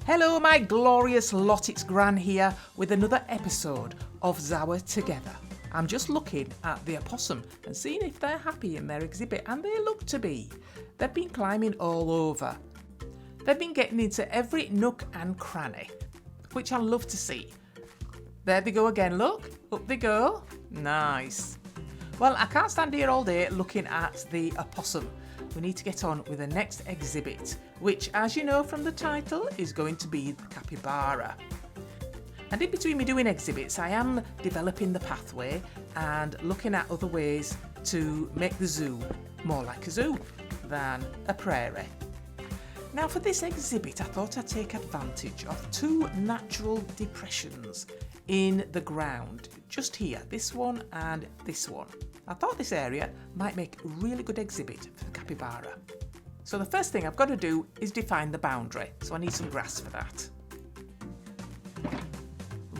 Hello my glorious lot, it's Gran here with another episode of Zawa Together. I'm just looking at the opossum and seeing if they're happy in their exhibit, and they look to be. They've been climbing all over. They've been getting into every nook and cranny, which I love to see. There they go again, look, up they go. Nice. Well, I can't stand here all day looking at the opossum. We need to get on with the next exhibit, which, as you know from the title, is going to be the capybara. And in between me doing exhibits, I am developing the pathway and looking at other ways to make the zoo more like a zoo than a prairie. Now for this exhibit, I thought I'd take advantage of two natural depressions in the ground, just here, this one and this one. I thought this area might make a really good exhibit for the capybara. So the first thing I've got to do is define the boundary, so I need some grass for that.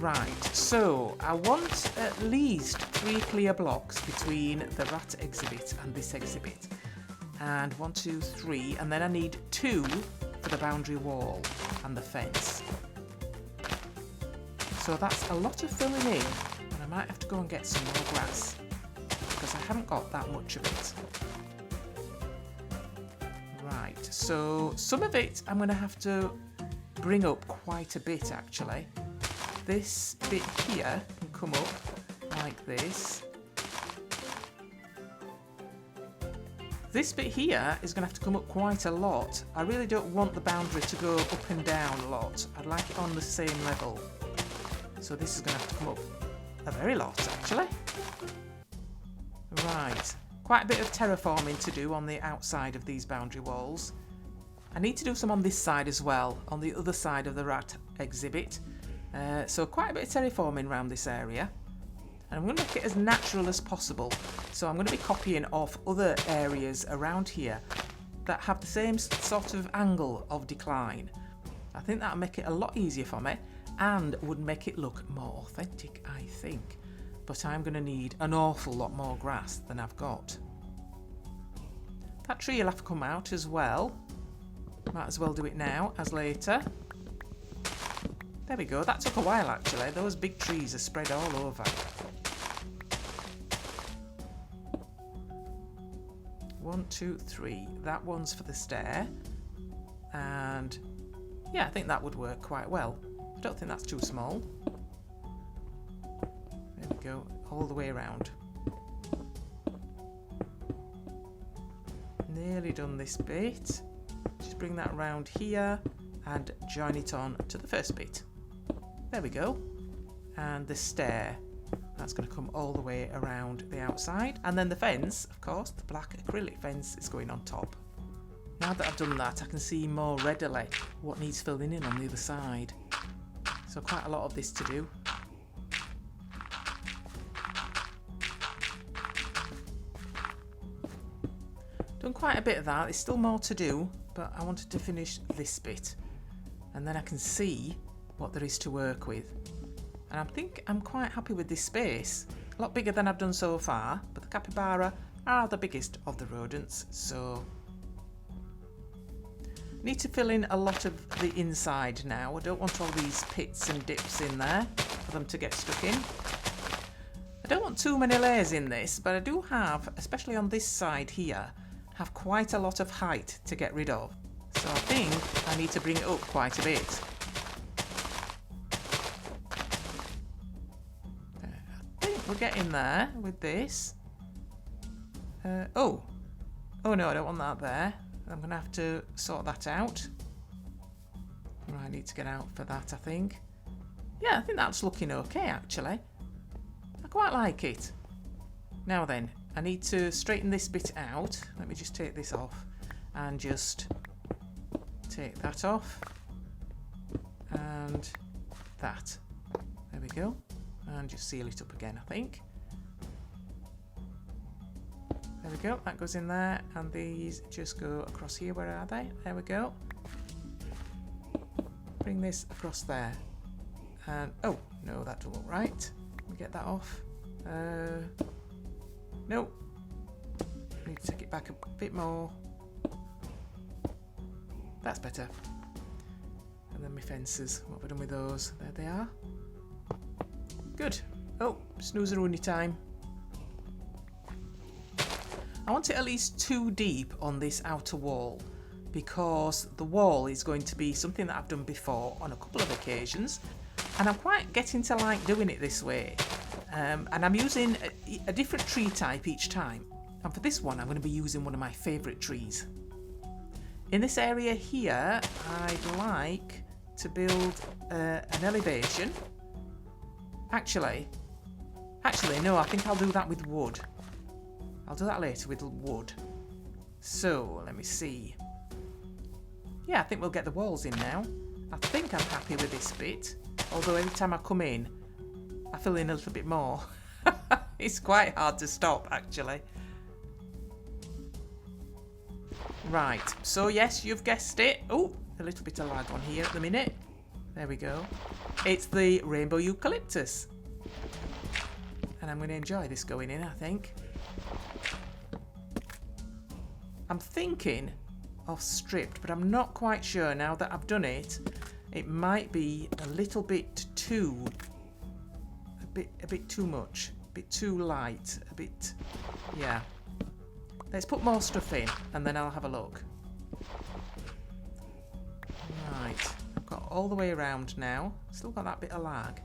Right, so I want at least 3 clear blocks between the rat exhibit and this exhibit. And 1, 2, 3, and then I need 2 for the boundary wall and the fence. So that's a lot of filling in, and I might have to go and get some more grass because I haven't got that much of it. Right, so some of it I'm going to have to bring up quite a bit actually. This bit here can come up like this. This bit here is going to have to come up quite a lot. I really don't want the boundary to go up and down a lot. I'd like it on the same level. So this is going to have to come up a very lot actually. Right, quite a bit of terraforming to do on the outside of these boundary walls. I need to do some on this side as well, on the other side of the rat exhibit. So quite a bit of terraforming around this area. And I'm going to make it as natural as possible. So I'm going to be copying off other areas around here that have the same sort of angle of decline. I think that'll make it a lot easier for me and would make it look more authentic, I think. But I'm going to need an awful lot more grass than I've got. That tree will have to come out as well. Might as well do it now as later. There we go, that took a while actually. Those big trees are spread all over. 1, 2, 3. That one's for the stair. And yeah, I think that would work quite well. I don't think that's too small. There we go, all the way around. Nearly done this bit. Just bring that around here and join it on to the first bit. There we go. And the stair, that's going to come all the way around the outside. And then the fence, of course, the black acrylic fence is going on top. Now that I've done that, I can see more readily what needs filling in on the other side. So quite a lot of this to do. Done quite a bit of that, there's still more to do, but I wanted to finish this bit. And then I can see what there is to work with. And I think I'm quite happy with this space. A lot bigger than I've done so far, but the capybara are the biggest of the rodents, so need to fill in a lot of the inside now. I don't want all these pits and dips in there for them to get stuck in. I don't want too many layers in this, but I do have, especially on this side here, have quite a lot of height to get rid of. So I think I need to bring it up quite a bit. I think we're getting there with this. Oh no, I don't want that there. I'm going to have to sort that out. I need to get out for that, I think. Yeah, I think that's looking okay actually. I quite like it. Now then, I need to straighten this bit out. Let me just take this off and just take that off and that. There we go. And just seal it up again, I think. There we go, that goes in there, and these just go across here. Where are they? There we go. Bring this across there. And oh, no, that doesn't look right. Let me get that off. No. Need to take it back a bit more. That's better. And then my fences. What have I done with those? There they are. Good. Oh, snooze-a-rooney time. I want it at least 2 deep on this outer wall, because the wall is going to be something that I've done before on a couple of occasions, and I'm quite getting to like doing it this way. And I'm using a different tree type each time. And for this one, I'm going to be using one of my favourite trees. In this area here, I'd like to build an elevation. Actually, no, I think I'll do that with wood. I'll do that later with wood. So, let me see. Yeah, I think we'll get the walls in now. I think I'm happy with this bit. Although every time I come in, I fill in a little bit more. It's quite hard to stop, actually. Right, so yes, you've guessed it. Oh, a little bit of lag on here at the minute. There we go. It's the rainbow eucalyptus. And I'm going to enjoy this going in, I think. I'm thinking of stripped, but I'm not quite sure now that I've done it. It might be a little bit too, a bit too much, a bit too light, a bit, yeah. Let's put more stuff in and then I'll have a look. Right, I've got all the way around now. Still got that bit of lag.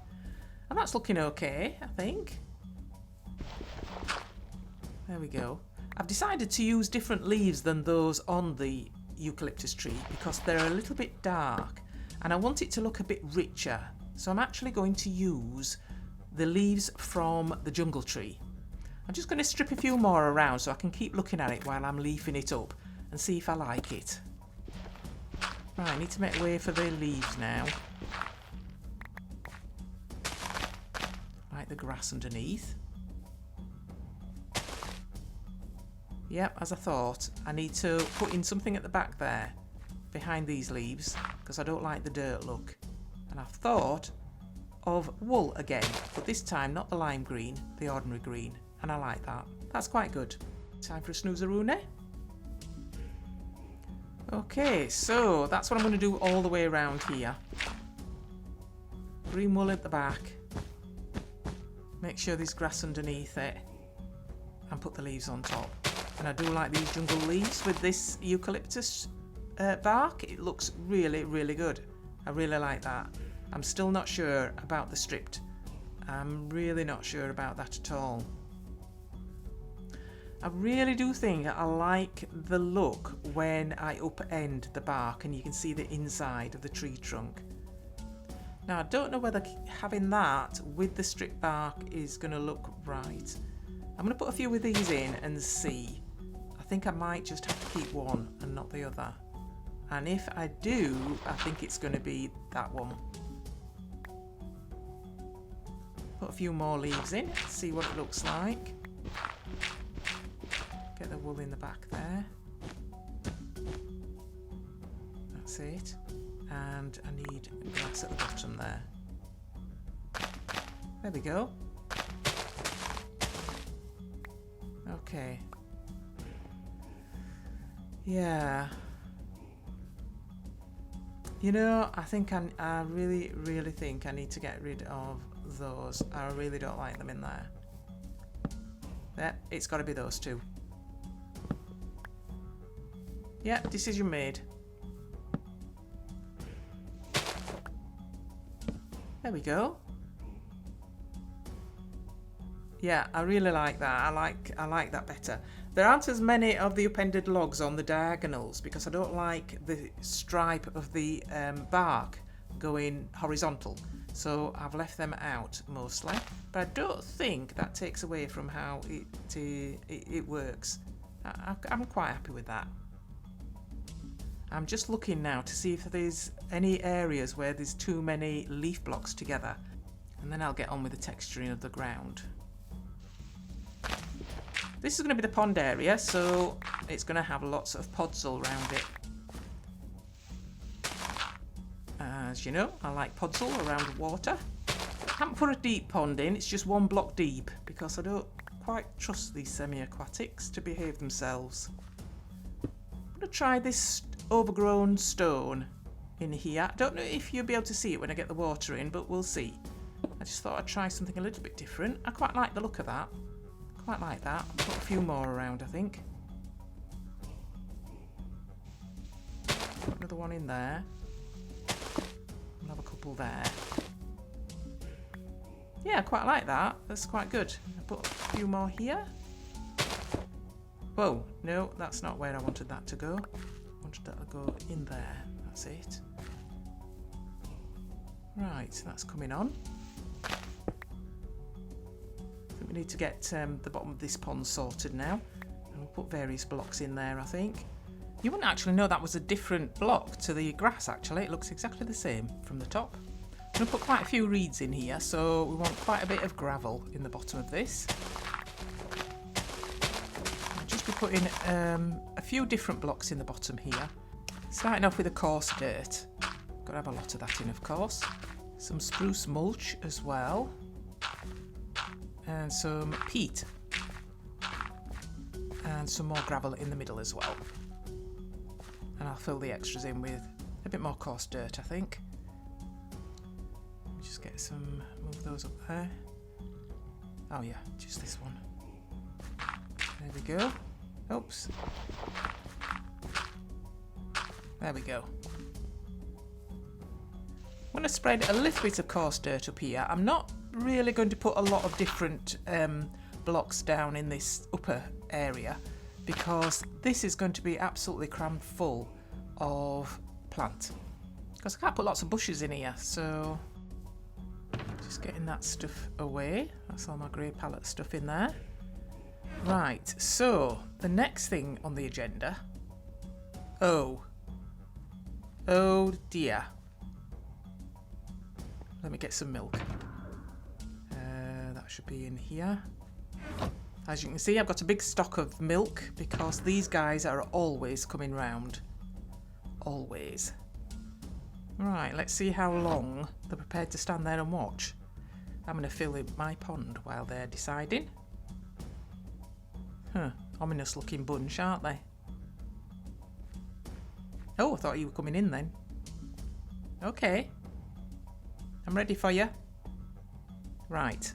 And that's looking okay, I think. There we go. I've decided to use different leaves than those on the eucalyptus tree because they're a little bit dark and I want it to look a bit richer. So I'm actually going to use the leaves from the jungle tree. I'm just going to strip a few more around so I can keep looking at it while I'm leafing it up and see if I like it. Right, I need to make way for the leaves now. Like the grass underneath. Yep, as I thought, I need to put in something at the back there, behind these leaves, because I don't like the dirt look. And I've thought of wool again, but this time not the lime green, the ordinary green, and I like that. That's quite good. Time for a snooze-a-rooney. Okay, so that's what I'm going to do all the way around here. Green wool at the back. Make sure there's grass underneath it, and put the leaves on top. And I do like these jungle leaves with this eucalyptus bark. It looks really, really good. I really like that. I'm still not sure about the stripped. I'm really not sure about that at all. I really do think I like the look when I upend the bark and you can see the inside of the tree trunk. Now I don't know whether having that with the stripped bark is going to look right. I'm going to put a few of these in and see. I think I might just have to keep one and not the other. And if I do, I think it's going to be that one. Put a few more leaves in, see what it looks like. Get the wool in the back there. That's it. And I need grass at the bottom there. There we go. Okay. Yeah. You know, I think I really, really think I need to get rid of those. I really don't like them in there. Yeah, it's got to be those two. Yeah, decision made. There we go. Yeah, I really like that. I like that better. There aren't as many of the upended logs on the diagonals because I don't like the stripe of the bark going horizontal. So I've left them out mostly. But I don't think that takes away from how it works. I'm quite happy with that. I'm just looking now to see if there's any areas where there's too many leaf blocks together. And then I'll get on with the texturing of the ground. This is going to be the pond area, so it's going to have lots of podzol around it. As you know, I like podzol around water. I haven't put a deep pond in, it's just 1 block deep, because I don't quite trust these semi-aquatics to behave themselves. I'm going to try this overgrown stone in here. I don't know if you'll be able to see it when I get the water in, but we'll see. I just thought I'd try something a little bit different. I quite like the look of that. Quite like that. I'll put a few more around, I think. Put another one in there. I'll have a couple there. Yeah, I quite like that. That's quite good. I'll put a few more here. Whoa, no, that's not where I wanted that to go. I wanted that to go in there. That's it. Right, that's coming on. I think we need to get the bottom of this pond sorted now. And we'll put various blocks in there, I think. You wouldn't actually know that was a different block to the grass, actually. It looks exactly the same from the top. I'm going to put quite a few reeds in here, so we want quite a bit of gravel in the bottom of this. I'll just be putting a few different blocks in the bottom here. Starting off with a coarse dirt. Got to have a lot of that in, of course. Some spruce mulch as well. And some peat. And some more gravel in the middle as well. And I'll fill the extras in with a bit more coarse dirt, I think. Just get some, move those up there. Oh yeah, just this one. There we go. Oops. There we go. I'm going to spread a little bit of coarse dirt up here. I'm not really going to put a lot of different blocks down in this upper area, because this is going to be absolutely crammed full of plant. Because I can't put lots of bushes in here, so just getting that stuff away. That's all my grey palette stuff in there. Right, so the next thing on the agenda. Oh dear. Let me get some milk. That should be in here. As you can see, I've got a big stock of milk because these guys are always coming round. Always. Right, let's see how long they're prepared to stand there and watch. I'm going to fill in my pond while they're deciding. Huh, ominous looking bunch, aren't they? Oh, I thought you were coming in then. Okay. I'm ready for you. Right.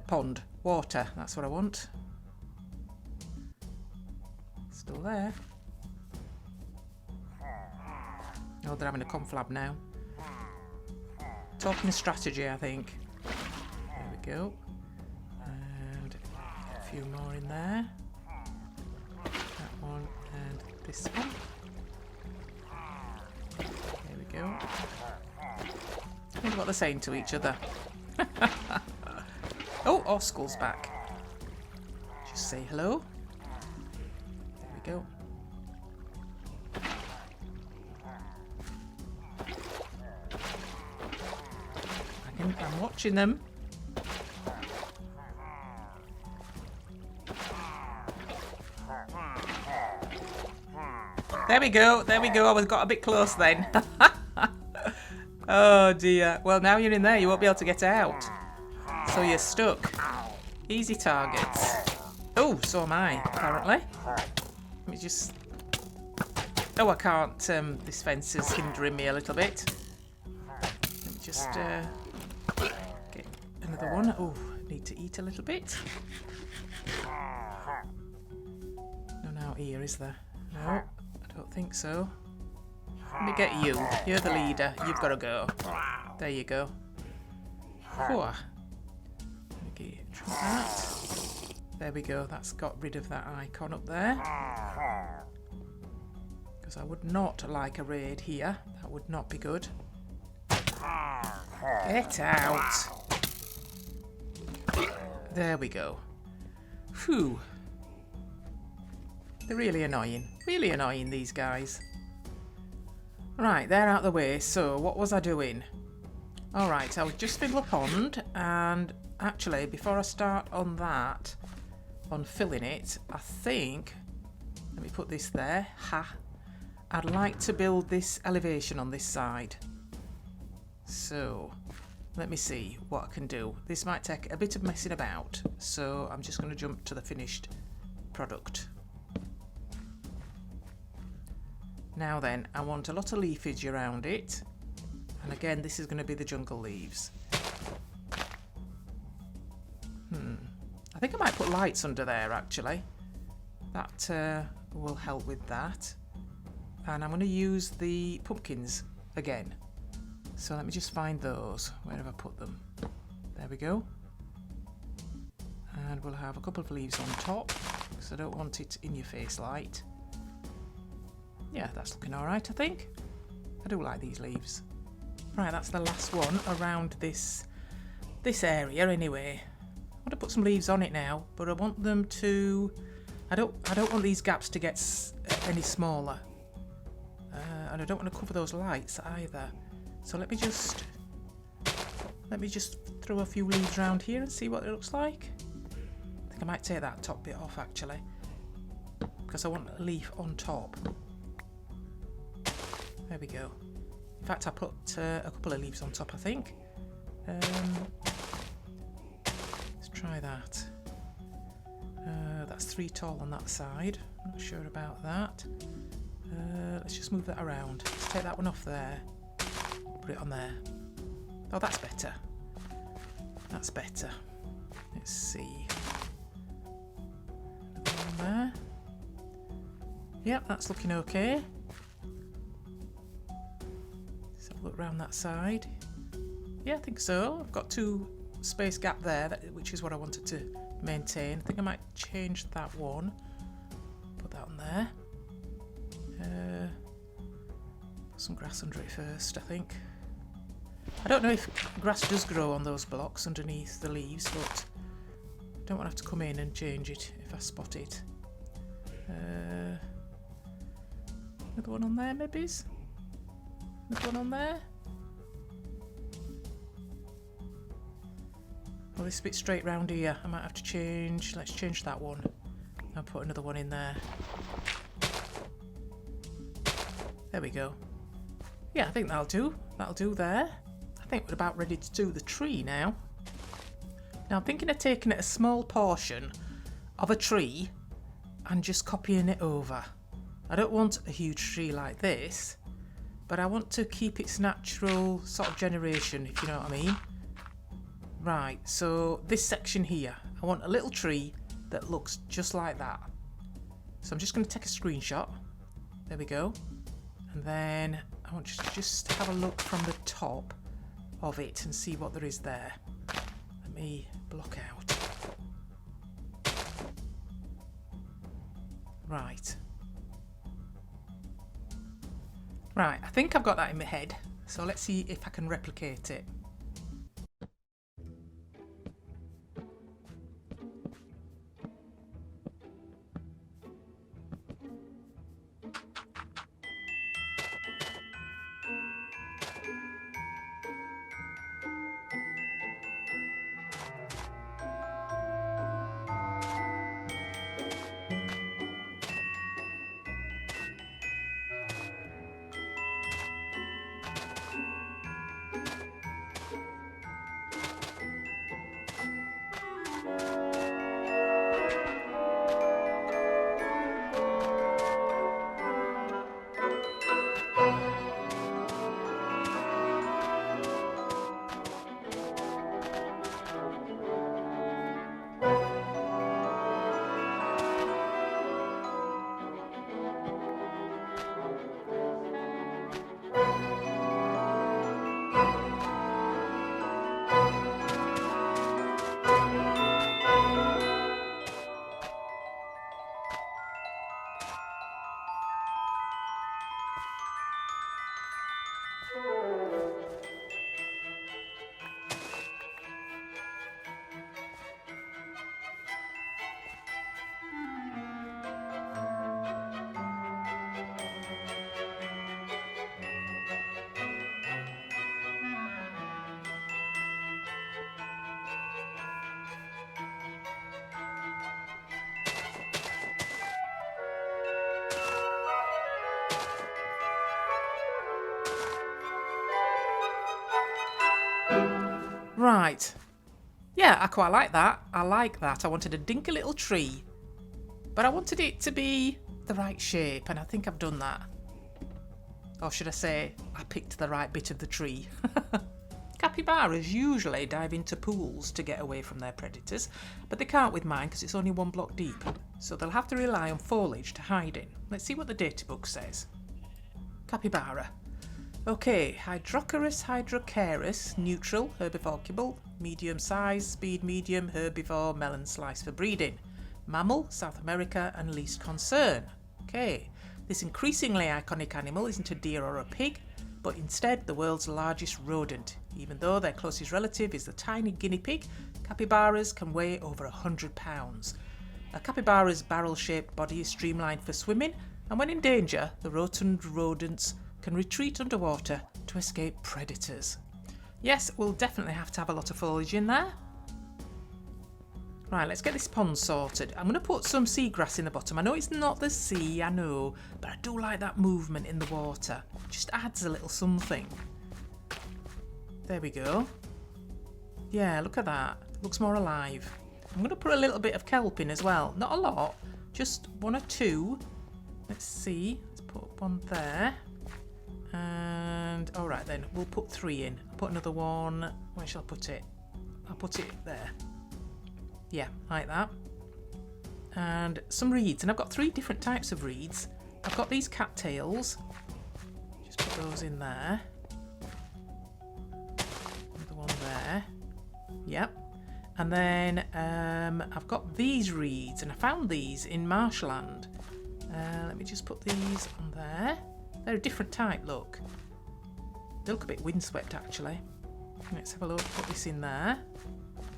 Pond. Water. That's what I want. Still there. Oh, they're having a conflab now. Talking strategy, I think. There we go. And a few more in there. That one and this one. There we go. I wonder what they're saying to each other. Oh, Oscaile's back. Just say hello. There we go. I'm watching them. There we go. There we go. I got a bit close then. Oh dear. Well, now you're in there, you won't be able to get out. So you're stuck. Easy targets. Oh, so am I, apparently. Let me just... Oh, I can't. This fence is hindering me a little bit. Let me just get another one. Oh, need to eat a little bit. None out here, is there? No, I don't think so. Let me get you. You're the leader. You've got to go. There you go. Whew. Try that. There we go. That's got rid of that icon up there. Because I would not like a raid here. That would not be good. Get out. There we go. Phew. They're really annoying. Really annoying, these guys. Right, they're out of the way. So, what was I doing? Alright, I would just fill the pond, and actually, before I start on that, on filling it, I think, let me put this there, I'd like to build this elevation on this side. So, let me see what I can do. This might take a bit of messing about, so I'm just going to jump to the finished product. Now then, I want a lot of leafage around it. And again, this is going to be the jungle leaves. I think I might put lights under there, actually. That will help with that. And I'm going to use the pumpkins again. So let me just find those. Where have I put them? There we go. And we'll have a couple of leaves on top, because I don't want it in your face light. Yeah, that's looking alright, I think. I do like these leaves. Right, that's the last one around this area anyway. I want to put some leaves on it now, but I want them to... I don't want these gaps to get any smaller. And I don't want to cover those lights either. So let me just throw a few leaves around here and see what it looks like. I think I might take that top bit off actually, because I want a leaf on top. There we go. In fact, I put a couple of leaves on top, I think. Let's try that. That's 3 tall on that side. Not sure about that. Let's just move that around. Let's take that one off there. Put it on there. Oh, that's better. That's better. Let's see. Another one there. Yep, that's looking okay. Let's have a look around that side. Yeah, I think so. I've got 2 space gap there, which is what I wanted to maintain. I think I might change that one. Put that on there. Put some grass under it first, I think. I don't know if grass does grow on those blocks underneath the leaves, but I don't want to have to come in and change it if I spot it. Another one on there, maybe? Another one on there? Well, this bit straight round here, I might have to change. Let's change that one. I'll put another one in there. There we go. Yeah, I think that'll do. That'll do there. I think we're about ready to do the tree now. Now I'm thinking of taking a small portion of a tree and just copying it over. I don't want a huge tree like this, but I want to keep its natural sort of generation, if you know what I mean. Right, so this section here, I want a little tree that looks just like that. So I'm just going to take a screenshot. There we go. And then I want you to just have a look from the top of it and see what there is there. Let me block out. Right. Right, I think I've got that in my head. So let's see if I can replicate it. Right. Yeah, I quite like that. I like that. I wanted a dinky little tree, but I wanted it to be the right shape, and I think I've done that. Or should I say, I picked the right bit of the tree. Capybaras usually dive into pools to get away from their predators, but they can't with mine because it's only 1 block deep. So they'll have to rely on foliage to hide in. Let's see what the data book says. Capybara. Okay, Hydrocarus hydrocarus, neutral, herbivorable, medium size, speed medium, herbivore, melon slice for breeding. Mammal, South America, and least concern. Okay, this increasingly iconic animal isn't a deer or a pig, but instead the world's largest rodent. Even though their closest relative is the tiny guinea pig, capybaras can weigh over 100 pounds. A capybara's barrel-shaped body is streamlined for swimming, and when in danger, the rotund rodents can retreat underwater to escape predators. Yes, we'll definitely have to have a lot of foliage in there. Right, let's get this pond sorted. I'm going to put some seagrass in the bottom. I know it's not the sea, I know, but I do like that movement in the water. It just adds a little something. There we go. Yeah, look at that. Looks more alive. I'm going to put a little bit of kelp in as well. Not a lot, just 1 or 2. Let's see. Let's put 1 there. And, alright then, we'll put 3 in. I'll put another 1. Where shall I put it? I'll put it there. Yeah, like that. And some reeds. And I've got 3 different types of reeds. I've got these cattails. Just put those in there. Another 1 there. Yep. And then I've got these reeds. And I found these in marshland. Let me just put these on there. They're a different type, look. They look a bit windswept, actually. Let's have a look. Put this in there.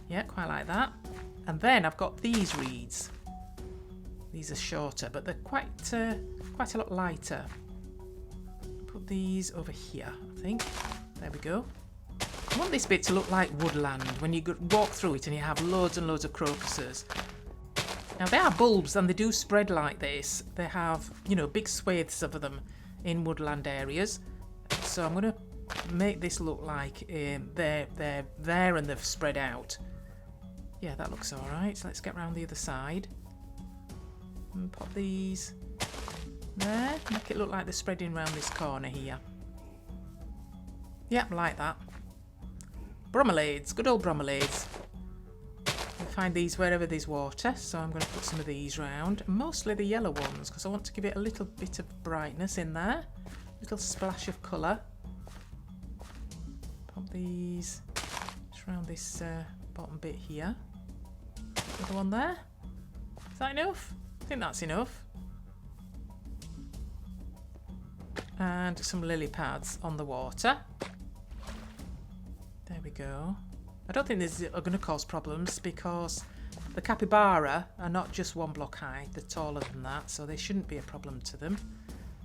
Yeah, quite like that. And then I've got these reeds. These are shorter, but they're quite a lot lighter. Put these over here, I think. There we go. I want this bit to look like woodland when you walk through it and you have loads and loads of crocuses. Now, they are bulbs and they do spread like this. They have, you know, big swathes of them in woodland areas. So I'm going to make this look like they're there and they've spread out. Yeah, that looks alright. So let's get round the other side. And pop these there. Make it look like they're spreading around this corner here. Yep, like that. Bromeliads, good old bromeliads. We find these wherever there's water, so I'm going to put some of these round. Mostly the yellow ones, because I want to give it a little bit of brightness in there. A little splash of colour. Pop these just around this bottom bit here. Another one there. Is that enough? I think that's enough. And some lily pads on the water. There we go. I don't think these are going to cause problems because the capybara are not just 1 block high, they're taller than that, so they shouldn't be a problem to them.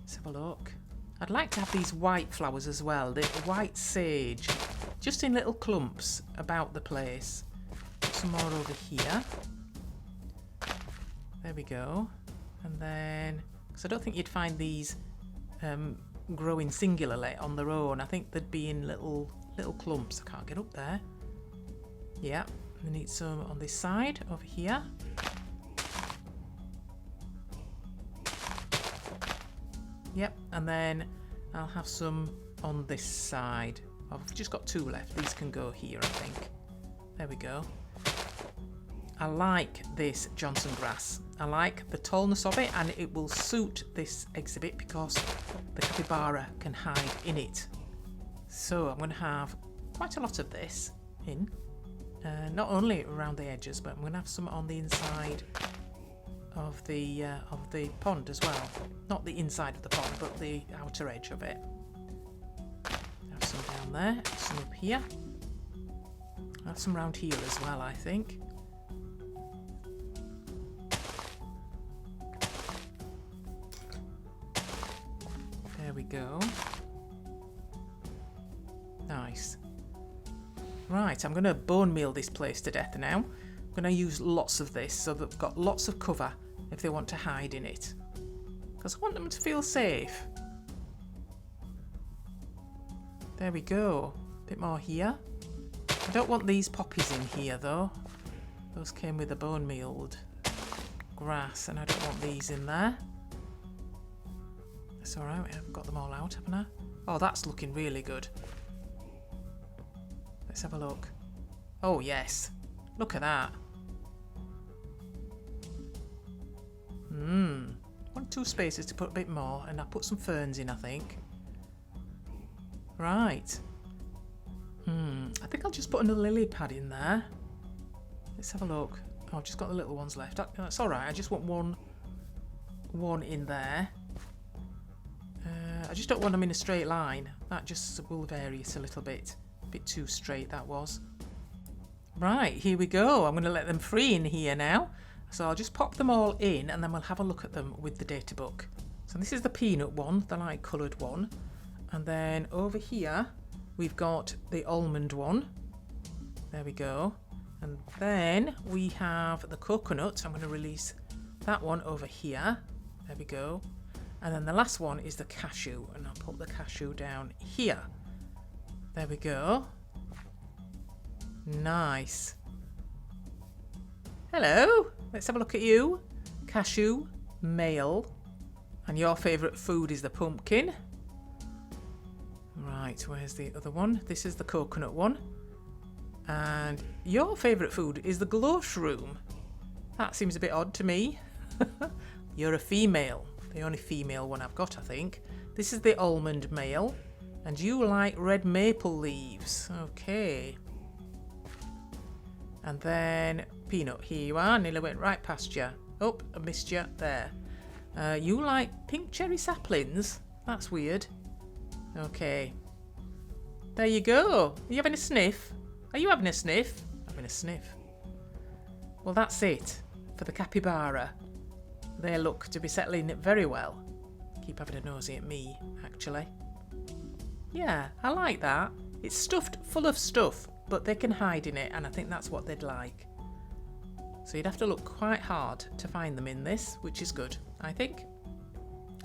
Let's have a look. I'd like to have these white flowers as well, the white sage, just in little clumps about the place. Put some more over here. There we go. And then, because I don't think you'd find these growing singularly on their own. I think they'd be in little clumps. I can't get up there. Yeah, we need some on this side over here. Yep, and then I'll have some on this side. I've just got 2 left. These can go here, I think. There we go. I like this Johnson grass. I like the tallness of it, and it will suit this exhibit because the capybara can hide in it. So I'm going to have quite a lot of this in. Not only around the edges, but I'm going to have some on the inside of the pond as well. Not the inside of the pond, but the outer edge of it. Have some down there, some up here. I'll have some round here as well, I think. There we go. Nice. Right, I'm going to bone meal this place to death now. I'm going to use lots of this so that they've got lots of cover if they want to hide in it. Because I want them to feel safe. There we go. A bit more here. I don't want these poppies in here though. Those came with the bone mealed grass and I don't want these in there. There's It's alright, I've got them all out, haven't I? Oh, that's looking really good. Let's have a look. Oh, yes. Look at that. Want 2 spaces to put a bit more, and I put some ferns in, I think. Right. I think I'll just put another lily pad in there. Let's have a look. Oh, I've just got the little ones left. That's alright, I just want one in there. I just don't want them in a straight line. That just will vary it a little bit. A bit too straight, that was. Right, here we go. I'm going to let them free in here now. So I'll just pop them all in and then we'll have a look at them with the data book. So this is the peanut one, the light coloured one. And then over here, we've got the almond one. There we go. And then we have the coconut. I'm going to release that one over here. There we go. And then the last one is the cashew. And I'll put the cashew down here. There we go. Nice. Hello. Let's have a look at you. Cashew, male. And your favourite food is the pumpkin. Right, where's the other one? This is the coconut one. And your favourite food is the glow shroom. That seems a bit odd to me. You're a female. The only female one I've got, I think. This is the almond male. And you like red maple leaves. Okay. And then peanut, here you are. Nearly went right past you. Oh, I missed you. There. You like pink cherry saplings? That's weird. Okay. There you go. Are you having a sniff? Are you having a sniff? Having a sniff. Well, that's it for the capybara. They look to be settling very well. Keep having a nosy at me, actually. Yeah, I like that. It's stuffed full of stuff, but they can hide in it, and I think that's what they'd like. So you'd have to look quite hard to find them in this, which is good, I think.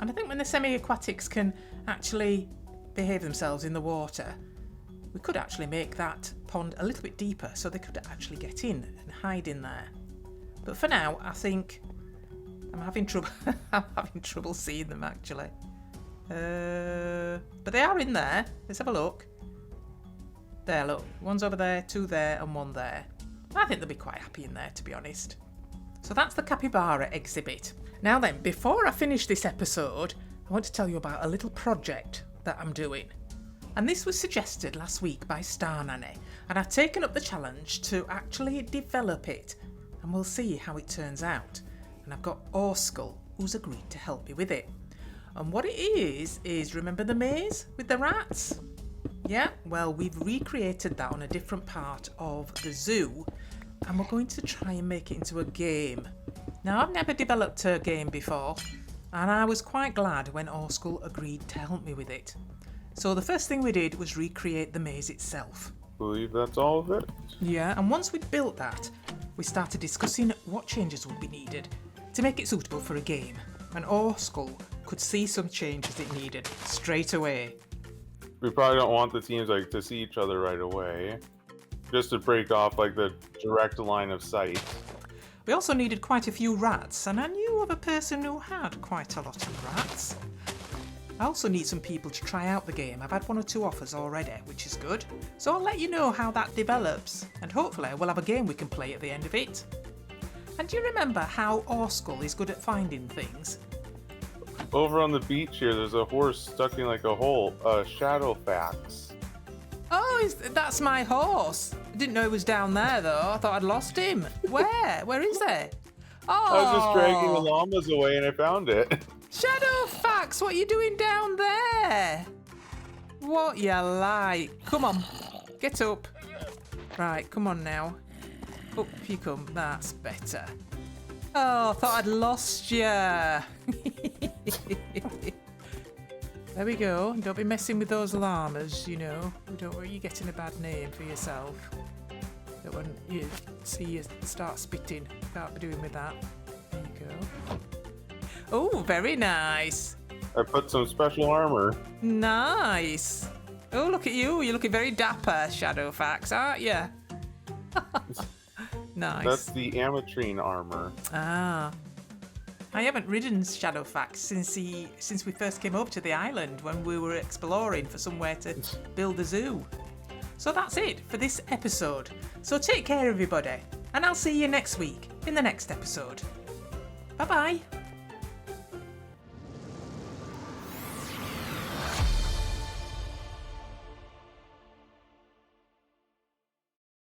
And I think when the semi-aquatics can actually behave themselves in the water, we could actually make that pond a little bit deeper so they could actually get in and hide in there. But for now, I think I'm having trouble. I'm having trouble seeing them actually. But they are in there. Let's have a look. There, look. One's over there, 2 there, and 1 there. I think they'll be quite happy in there, to be honest. So that's the capybara exhibit. Now then, before I finish this episode, I want to tell you about a little project that I'm doing. And this was suggested last week by Star Nanny, and I've taken up the challenge to actually develop it, and we'll see how it turns out. And I've got Orskull, who's agreed to help me with it. And what it is remember the maze with the rats? Yeah, well, we've recreated that on a different part of the zoo, and we're going to try and make it into a game. Now, I've never developed a game before, and I was quite glad when Orskull agreed to help me with it. So the first thing we did was recreate the maze itself. Believe that's all of it? Yeah, and once we'd built that, we started discussing what changes would be needed to make it suitable for a game. And Orskull could see some changes it needed straight away. We probably don't want the teams to see each other right away, just to break off the direct line of sight. We also needed quite a few rats, and I knew of a person who had quite a lot of rats. I also need some people to try out the game. I've had 1 or 2 offers already, which is good. So I'll let you know how that develops, and hopefully we'll have a game we can play at the end of it. And do you remember how Orskull is good at finding things? Over on the beach here, there's a horse stuck in a hole. Shadowfax. Oh, that's my horse. I didn't know he was down there though. I thought I'd lost him. Where? Where is he? Oh. I was just dragging the llamas away and I found it. Shadowfax, what are you doing down there? What you like? Come on, get up. Right, come on now. Up you come, that's better. Oh, I thought I'd lost you. There we go. Don't be messing with those llamas, you know. We don't want you getting a bad name for yourself. Don't want you see you start spitting. Can't be doing with that. There you go. Oh, very nice. I put some special armor. Nice. Oh, look at you. You're looking very dapper, Shadowfax, aren't you? Nice. That's the ametrine armor. Ah. I haven't ridden Shadowfax since we first came over to the island when we were exploring for somewhere to build a zoo. So that's it for this episode. So take care, everybody, and I'll see you next week in the next episode. Bye bye.